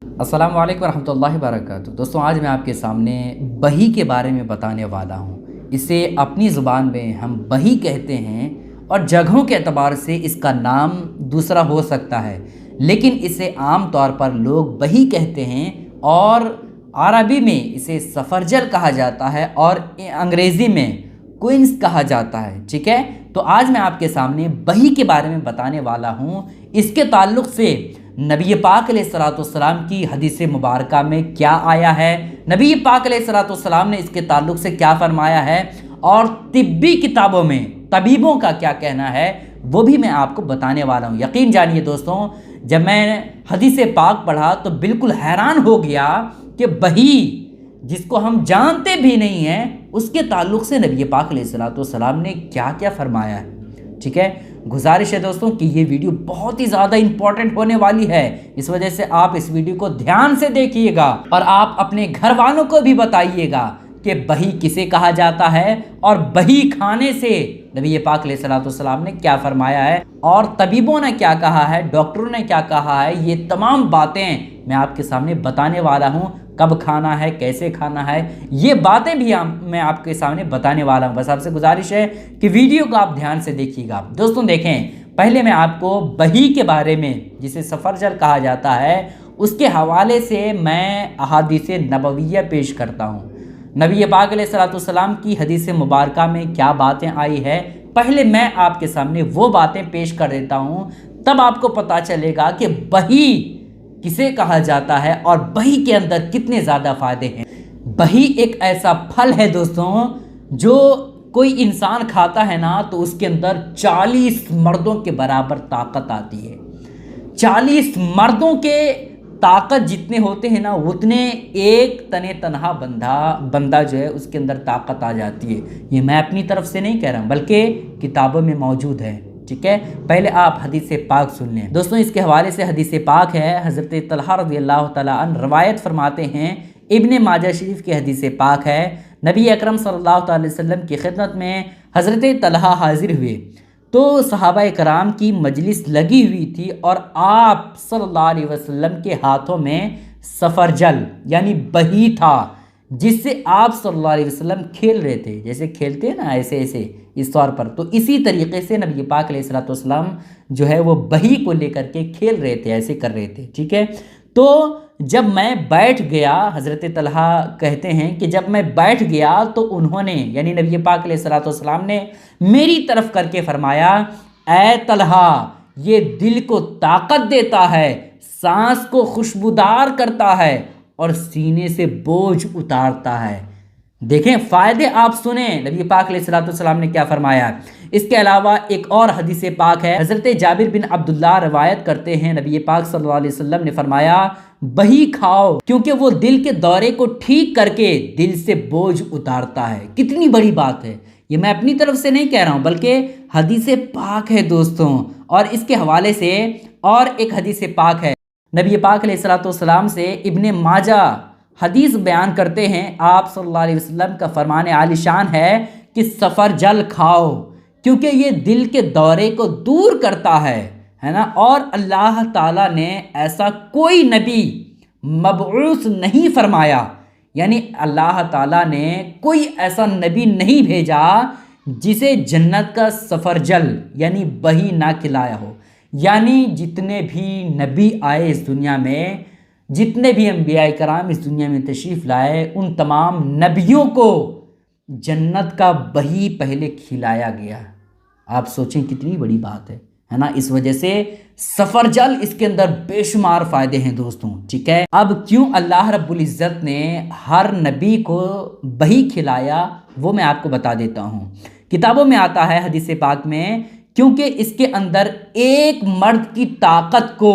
अस्सलाम वालेकुम रहमतुल्लाहि वबरकातुहू। दोस्तों, आज मैं आपके सामने बही के बारे में बताने वाला हूँ। इसे अपनी ज़ुबान में हम बही कहते हैं और जगहों के एतबार से इसका नाम दूसरा हो सकता है, लेकिन इसे आम तौर पर लोग बही कहते हैं और अरबी में इसे सफ़रजल कहा जाता है और अंग्रेज़ी में क्वींस कहा जाता है। ठीक है, तो आज मैं आपके सामने बही के बारे में बताने वाला हूँ। इसके ताल्लुक़ से नबी पाक अलैहिस्सलाम की हदीस मुबारक में क्या आया है, नबी पाक अलैहिस्सलाम ने इसके ताल्लुक़ से क्या फरमाया है, और तिब्बी किताबों में तबीबों का क्या कहना है, वो भी मैं आपको बताने वाला हूँ। यकीन जानिए दोस्तों, जब मैं हदीस पाक पढ़ा तो बिल्कुल हैरान हो गया कि बही जिसको हम जानते भी नहीं हैं उसके ताल्लुक़ से नबी पाक अलैहिस्सलाम ने क्या क्या फरमाया है। ठीक है, गुजारिश है दोस्तों कि ये वीडियो बहुत ही ज़्यादा इंपॉर्टेंट होने वाली है, इस वजह से आप इस वीडियो को ध्यान से देखिएगा और आप अपने घर वालों को भी बताइएगा कि बही किसे कहा जाता है और बही खाने से नबी पाक अलैहिस्सलाम ने क्या फरमाया है और तबीबों ने क्या कहा है, डॉक्टरों ने क्या कहा है। ये तमाम बातें मैं आपके सामने बताने वाला हूँ। कब खाना है, कैसे खाना है, ये बातें भी मैं आपके सामने बताने वाला हूँ। बस आपसे गुजारिश है कि वीडियो को आप ध्यान से देखिएगा। दोस्तों देखें, पहले मैं आपको बही के बारे में, जिसे सफ़रजल कहा जाता है, उसके हवाले से मैं अहादीस नबविय्या पेश करता हूँ। नबी पाक अलैहिस्सलाम की हदीस मुबारक में क्या बातें आई है, पहले मैं आपके सामने वो बातें पेश कर देता हूँ, तब आपको पता चलेगा कि बही किसे कहा जाता है और बही के अंदर कितने ज़्यादा फ़ायदे हैं। बही एक ऐसा फल है दोस्तों, जो कोई इंसान खाता है ना तो उसके अंदर 40 मर्दों के बराबर ताकत आती है। 40 मर्दों के ताकत जितने होते हैं ना, उतने एक तने तनहा बंदा जो है उसके अंदर ताकत आ जाती है। ये मैं अपनी तरफ से नहीं कह रहा हूँ, बल्कि किताबों में मौजूद है। ठीक है, पहले आप हदीस पाक सुन लें। दोस्तों, इसके हवाले से हदीस पाक है, हज़रत तलहा रज़ियल्लाहु तआला अन्हु रवायत फरमाते हैं, इब्ने माजा शरीफ की हदीस पाक है। नबी अकरम सल्लल्लाहु अलैहि वसल्लम की खिदमत में हज़रत तलहा हाजिर हुए तो सहाबा कराम की मजलिस लगी हुई थी और आप सल्लल्लाहु अलैहि वसल्लम के हाथों में सफ़रजल यानी बही था, जिससे आप सल्लल्लाहु अलैहि वसल्लम खेल रहे थे। जैसे खेलते हैं ना, ऐसे ऐसे इस तौर पर, तो इसी तरीके से नबी पाक अलैहिस्सलाम जो है वो बही को लेकर के खेल रहे थे, ऐसे कर रहे थे। ठीक है, तो जब मैं बैठ गया, हज़रत तलहा कहते हैं कि जब मैं बैठ गया तो उन्होंने यानी नबी पाक अलैहिस्सलाम ने मेरी तरफ करके फरमाया, ऐ तलहा, ये दिल को ताकत देता है, सांस को खुशबूदार करता है और सीने से बोझ उतारता है। देखें फ़ायदे, आप सुने नबी पाक अलैहिस्सलाम ने क्या फरमाया। इसके अलावा एक और हदीस पाक है, हज़रत जाबिर बिन अब्दुल्लाह रवायत करते हैं, नबी पाक सल्लल्लाहु अलैहि वसल्लम ने फरमाया, बही खाओ क्योंकि वो दिल के दौरे को ठीक करके दिल से बोझ उतारता है। कितनी बड़ी बात है, ये मैं अपनी तरफ से नहीं कह रहा हूँ, बल्कि हदीस पाक है दोस्तों। और इसके हवाले से और एक हदीस पाक है, नबी पाक अलैहिस्सलाम से इब्ने माजा हदीस बयान करते हैं, आप सल्लल्लाहु अलैहि वसल्लम का फरमान आलिशान है कि सफ़रजल खाओ क्योंकि ये दिल के दौरे को दूर करता है ना। और अल्लाह ताला ने ऐसा कोई नबी मबऊस नहीं फरमाया, यानी अल्लाह ताला ने कोई ऐसा नबी नहीं भेजा जिसे जन्नत का सफ़रजल यानी बही ना खिलाया हो। यानी जितने भी नबी आए इस दुनिया में, जितने भी अंबिया कराम इस दुनिया में तशरीफ़ लाए, उन तमाम नबियों को जन्नत का बही पहले खिलाया गया। आप सोचें कितनी बड़ी बात है ना। इस वजह से सफ़रजल, इसके अंदर बेशुमार फ़ायदे हैं दोस्तों। ठीक है, अब क्यों अल्लाह रब्बुल इज़्ज़त ने हर नबी को बही खिलाया वो मैं आपको बता देता हूँ। किताबों में आता है हदीस पाक में, क्योंकि इसके अंदर एक मर्द की ताकत को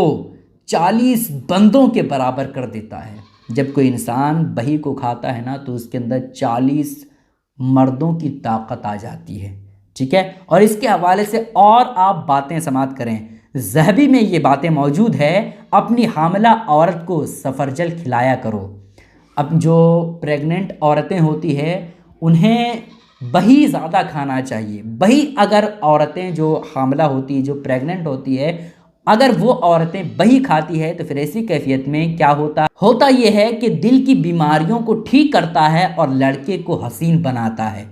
40 बंदों के बराबर कर देता है। जब कोई इंसान बही को खाता है ना तो उसके अंदर 40 मर्दों की ताकत आ जाती है। ठीक है, और इसके हवाले से और आप बातें समाप्त करें, ज़हबी में ये बातें मौजूद है, अपनी हामिला औरत को सफ़रजल खिलाया करो। अब जो प्रेग्नेंट औरतें होती है उन्हें बही ज़्यादा खाना चाहिए। बही अगर औरतें जो हामिला होती है, जो प्रेग्नेंट होती है, اگر وہ عورتیں بہی کھاتی ہے تو پھر ایسی کیفیت میں کیا ہوتا یہ ہے کہ دل کی بیماریوں کو ٹھیک کرتا ہے اور لڑکے کو حسین بناتا ہے۔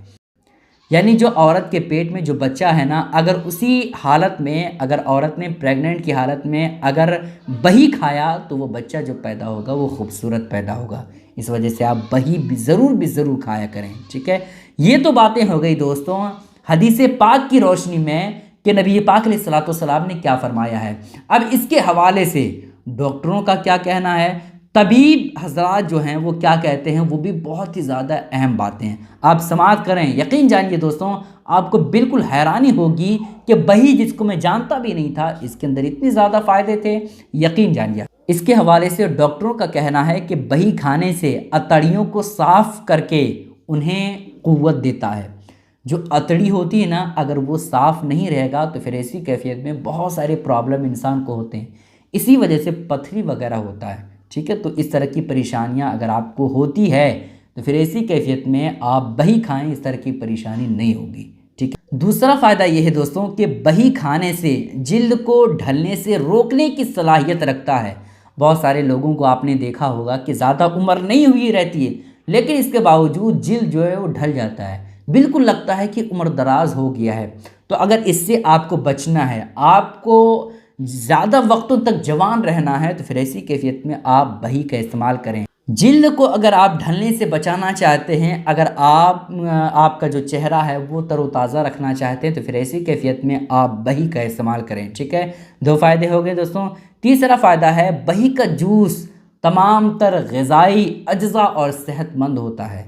یعنی جو عورت کے پیٹ میں جو بچہ ہے نا، اگر اسی حالت میں، اگر عورت نے پریگننٹ کی حالت میں اگر بہی کھایا تو وہ بچہ جو پیدا ہوگا وہ خوبصورت پیدا ہوگا۔ اس وجہ سے آپ بہی بھی ضرور کھایا کریں، ٹھیک ہے۔ یہ تو باتیں ہو گئی دوستوں حدیث پاک کی روشنی میں کہ نبی پاک علیہ الصلوۃ والسلام نے کیا فرمایا ہے۔ اب اس کے حوالے سے ڈاکٹروں کا کیا کہنا ہے، طبیب حضرات جو ہیں وہ کیا کہتے ہیں، وہ بھی بہت ہی زیادہ اہم باتیں ہیں۔ آپ سماعت کریں، یقین جانیے دوستوں آپ کو بالکل حیرانی ہوگی کہ بہی جس کو میں جانتا بھی نہیں تھا اس کے اندر اتنے زیادہ فائدے تھے، یقین جانیے۔ اس کے حوالے سے ڈاکٹروں کا کہنا ہے کہ بہی کھانے سے اتڑیوں کو صاف کر کے انہیں قوت دیتا ہے۔ جو اتڑی ہوتی ہے نا، اگر وہ صاف نہیں رہے گا تو پھر ایسی کیفیت میں بہت سارے پرابلم انسان کو ہوتے ہیں، اسی وجہ سے پتھری وغیرہ ہوتا ہے، ٹھیک ہے۔ تو اس طرح کی پریشانیاں اگر آپ کو ہوتی ہے تو پھر ایسی کیفیت میں آپ بہی کھائیں، اس طرح کی پریشانی نہیں ہوگی، ٹھیک ہے۔ دوسرا فائدہ یہ ہے دوستوں کہ بہی کھانے سے جلد کو ڈھلنے سے روکنے کی صلاحیت رکھتا ہے۔ بہت سارے لوگوں کو آپ نے دیکھا ہوگا کہ زیادہ عمر نہیں ہوئی رہتی ہے لیکن اس کے باوجود جلد جو ہے وہ ڈھل جاتا ہے، بالکل لگتا ہے کہ عمر دراز ہو گیا ہے۔ تو اگر اس سے آپ کو بچنا ہے، آپ کو زیادہ وقتوں تک جوان رہنا ہے تو پھر ایسی کیفیت میں آپ بہی کا استعمال کریں۔ جلد کو اگر آپ ڈھلنے سے بچانا چاہتے ہیں، اگر آپ کا جو چہرہ ہے وہ تر و تازہ رکھنا چاہتے ہیں تو پھر ایسی کیفیت میں آپ بہی کا استعمال کریں، ٹھیک ہے۔ دو فائدے ہو گئے دوستوں۔ تیسرا فائدہ ہے بہی کا جوس تمام تر غذائی اجزاء اور صحت مند ہوتا ہے۔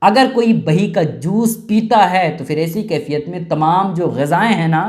اگر کوئی بہی کا جوس پیتا ہے تو پھر ایسی کیفیت میں تمام جو غذائیں ہیں نا،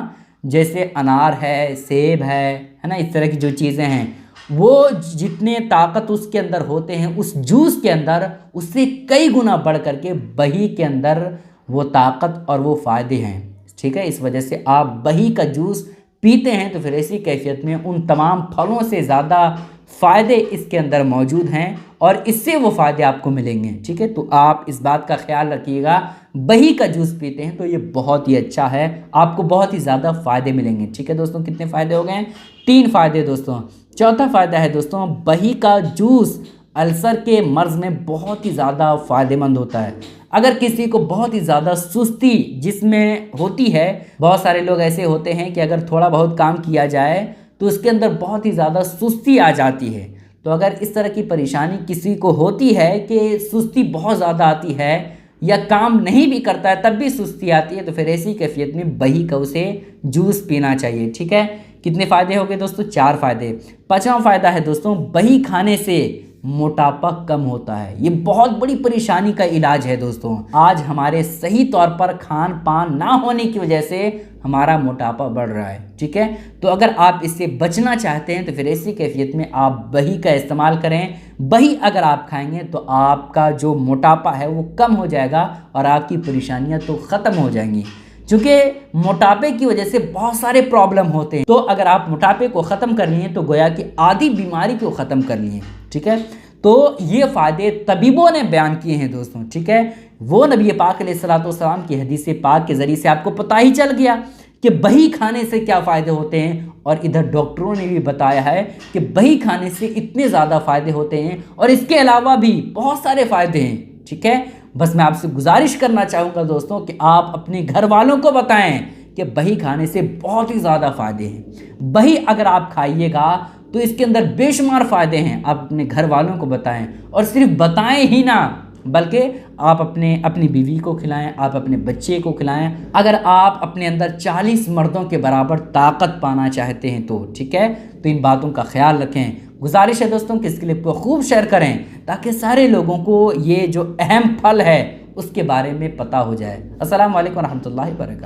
جیسے انار ہے، سیب ہے نا، اس طرح کی جو چیزیں ہیں، وہ جتنے طاقت اس کے اندر ہوتے ہیں اس جوس کے اندر، اس سے کئی گنا بڑھ کر کے بہی کے اندر وہ طاقت اور وہ فائدے ہیں، ٹھیک ہے۔ اس وجہ سے آپ بہی کا جوس پیتے ہیں تو پھر ایسی کیفیت میں ان تمام پھلوں سے زیادہ فائدے اس کے اندر موجود ہیں اور اس سے وہ فائدے آپ کو ملیں گے، ٹھیک ہے۔ تو آپ اس بات کا خیال رکھیے گا، بہی کا جوس پیتے ہیں تو یہ بہت ہی اچھا ہے، آپ کو بہت ہی زیادہ فائدے ملیں گے، ٹھیک ہے دوستوں۔ کتنے فائدے ہو گئے ہیں؟ 3 فائدے دوستوں۔ چوتھا فائدہ ہے دوستوں بہی کا جوس السر کے مرض میں بہت ہی زیادہ فائدہ مند ہوتا ہے۔ اگر کسی کو بہت ہی زیادہ سستی جس میں ہوتی ہے، بہت سارے لوگ ایسے ہوتے ہیں کہ اگر تھوڑا بہت کام کیا جائے تو اس کے اندر بہت ہی زیادہ سستی آ جاتی ہے۔ تو اگر اس طرح کی پریشانی کسی کو ہوتی ہے کہ سستی بہت زیادہ آتی ہے یا کام نہیں بھی کرتا ہے تب بھی سستی آتی ہے، تو پھر ایسی کیفیت میں بہی کا اسے جوس پینا چاہیے، ٹھیک ہے۔ کتنے فائدے ہو گئے دوستوں؟ 4 فائدے۔ 5واں فائدہ ہے دوستوں بہی کھانے سے موٹاپا کم ہوتا ہے۔ یہ بہت بڑی پریشانی کا علاج ہے دوستوں۔ آج ہمارے صحیح طور پر کھان پان نہ ہونے کی وجہ سے ہمارا موٹاپا بڑھ رہا ہے، ٹھیک ہے۔ تو اگر آپ اس سے بچنا چاہتے ہیں تو پھر ایسی کیفیت میں آپ بہی کا استعمال کریں۔ بہی اگر آپ کھائیں گے تو آپ کا جو موٹاپا ہے وہ کم ہو جائے گا اور آپ کی پریشانیاں تو ختم ہو جائیں گی، چونکہ موٹاپے کی وجہ سے بہت سارے پرابلم ہوتے ہیں۔ تو اگر آپ موٹاپے کو ختم کر لیے تو گویا کہ آدھی بیماری کو ختم کر لیے، ٹھیک ہے۔ تو یہ فائدے طبیبوں نے بیان کیے ہیں دوستوں، ٹھیک ہے۔ وہ نبی پاک علیہ الصلوۃ والسلام کی حدیث پاک کے ذریعے سے آپ کو پتہ ہی چل گیا کہ بہی کھانے سے کیا فائدے ہوتے ہیں، اور ادھر ڈاکٹروں نے بھی بتایا ہے کہ بہی کھانے سے اتنے زیادہ فائدے ہوتے ہیں اور اس کے علاوہ بھی بہت سارے فائدے ہیں، ٹھیک ہے۔ بس میں آپ سے گزارش کرنا چاہوں گا دوستوں کہ آپ اپنے گھر والوں کو بتائیں کہ بہی کھانے سے بہت ہی زیادہ فائدے ہیں۔ بہی اگر آپ کھائیے گا تو اس کے اندر بے شمار فائدے ہیں، آپ اپنے گھر والوں کو بتائیں، اور صرف بتائیں ہی نہ بلکہ آپ اپنی بیوی کو کھلائیں، آپ اپنے بچے کو کھلائیں۔ اگر آپ اپنے اندر 40 مردوں کے برابر طاقت پانا چاہتے ہیں تو ٹھیک ہے، تو ان باتوں کا خیال رکھیں۔ گزارش ہے دوستوں کہ اس کلپ کو خوب شیئر کریں تاکہ سارے لوگوں کو یہ جو اہم پھل ہے اس کے بارے میں پتہ ہو جائے۔ السلام علیکم ورحمۃ اللہ وبرکاتہ۔